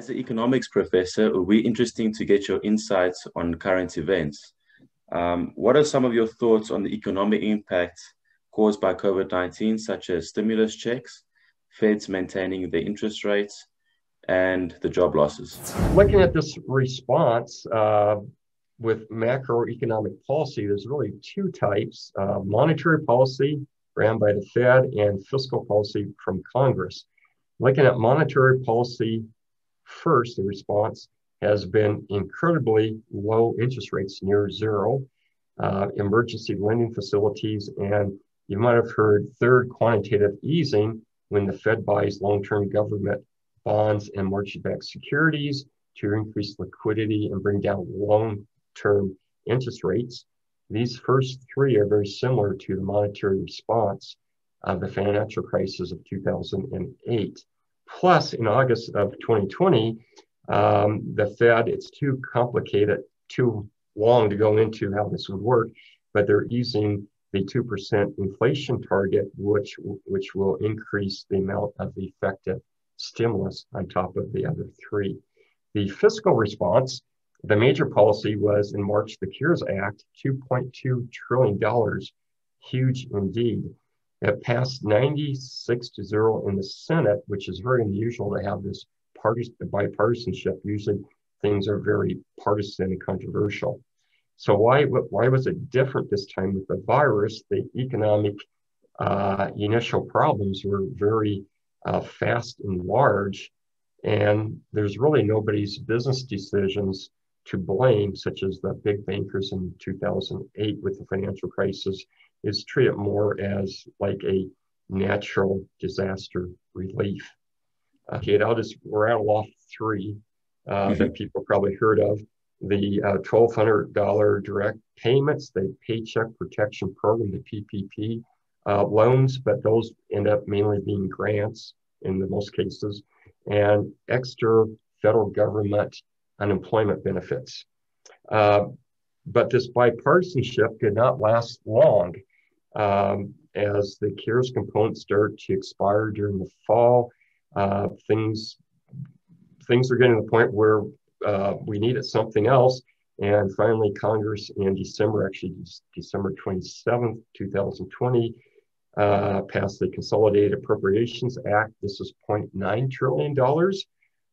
As an economics professor, it would be interesting to get your insights on current events. What are some of your thoughts on the economic impact caused by COVID-19, such as stimulus checks, Feds maintaining their interest rates, and the job losses? Looking at this response with macroeconomic policy, there's really two types: monetary policy ran by the Fed and fiscal policy from Congress. Looking at monetary policy first, the response has been incredibly low interest rates, near zero, emergency lending facilities, and you might have heard third quantitative easing when the Fed buys long-term government bonds and mortgage-backed securities to increase liquidity and bring down long-term interest rates. These first three are very similar to the monetary response of the financial crisis of 2008. Plus, in August of 2020, the Fed, it's too complicated, too long to go into how this would work, but they're easing the 2% inflation target, which will increase the amount of effective stimulus on top of the other three. The fiscal response, the major policy was in March, the CARES Act, $2.2 trillion, huge indeed. It passed 96-0 in the Senate, which is very unusual to have this bipartisanship. Usually things are very partisan and controversial. So why was it different this time with the virus? The economic initial problems were very fast and large, and there's really nobody's business decisions to blame, such as the big bankers in 2008 with the financial crisis. Is treat it more as like a natural disaster relief. Okay, I'll just rattle off three that people probably heard of. The $1,200 direct payments, the Paycheck Protection Program, the PPP loans, but those end up mainly being grants in the most cases, and extra federal government unemployment benefits. But this bipartisanship did not last long. As the CARES components start to expire during the fall, things are getting to the point where we needed something else. And finally, Congress in December, actually December 27th, 2020, passed the Consolidated Appropriations Act. This is $0.9 trillion.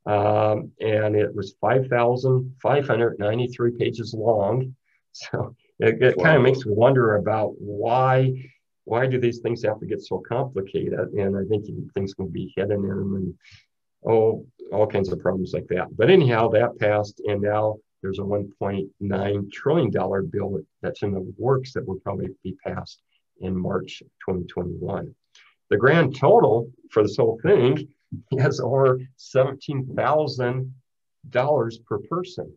And it was 5,593 pages long. So it kind of makes me wonder about why do these things have to get so complicated? And I think things can be hidden in them and all kinds of problems like that. But anyhow, that passed, and now there's a $1.9 trillion bill that's in the works that will probably be passed in March 2021. The grand total for this whole thing is over $17,000 per person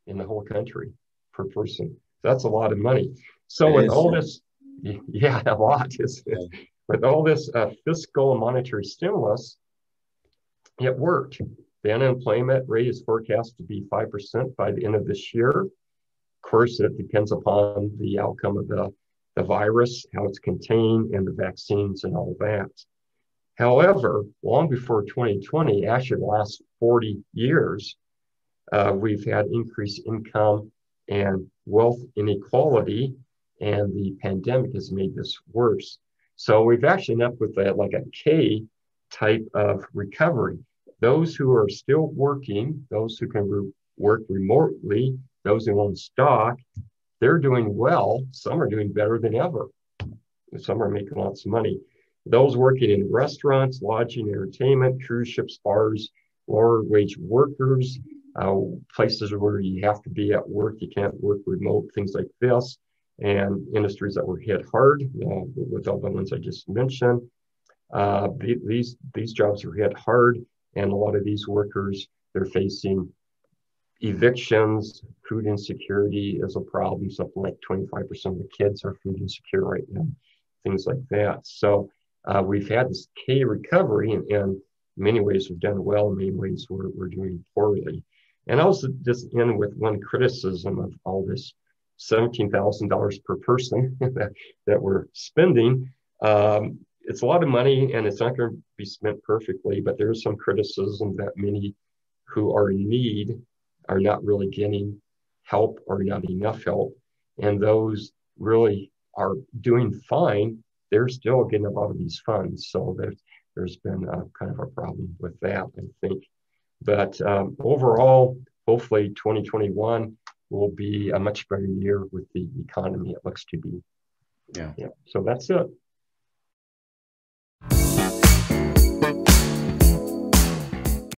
in the whole country, per person. That's a lot of money. So with all this, yeah, a lot. With all this fiscal and monetary stimulus, it worked. The unemployment rate is forecast to be 5% by the end of this year. Of course, it depends upon the outcome of the virus, how it's contained, and the vaccines and all that. However, long before 2020, actually the last 40 years, we've had increased income and wealth inequality, and the pandemic has made this worse. So we've actually ended up with like a K type of recovery. Those who are still working, those who can work remotely, those who own stock, they're doing well. Some are doing better than ever. Some are making lots of money. Those working in restaurants, lodging, entertainment, cruise ships, bars, lower wage workers, places where you have to be at work, you can't work remote, things like this, and industries that were hit hard with all the ones I just mentioned. These jobs are hit hard, and a lot of these workers, they're facing evictions. Food insecurity is a problem. Something like 25% of the kids are food insecure right now, things like that. So we've had this K recovery, and in many ways we've done well, in many ways we're doing poorly. And I'll just end with one criticism of all this $17,000 per person that we're spending. It's a lot of money, and it's not going to be spent perfectly, but there is some criticism that many who are in need are not really getting help or not enough help. And those really are doing fine, they're still getting a lot of these funds. So there's been kind of a problem with that, I think. But overall, hopefully 2021 will be a much better year with the economy it looks to be. Yeah. Yeah. So that's it.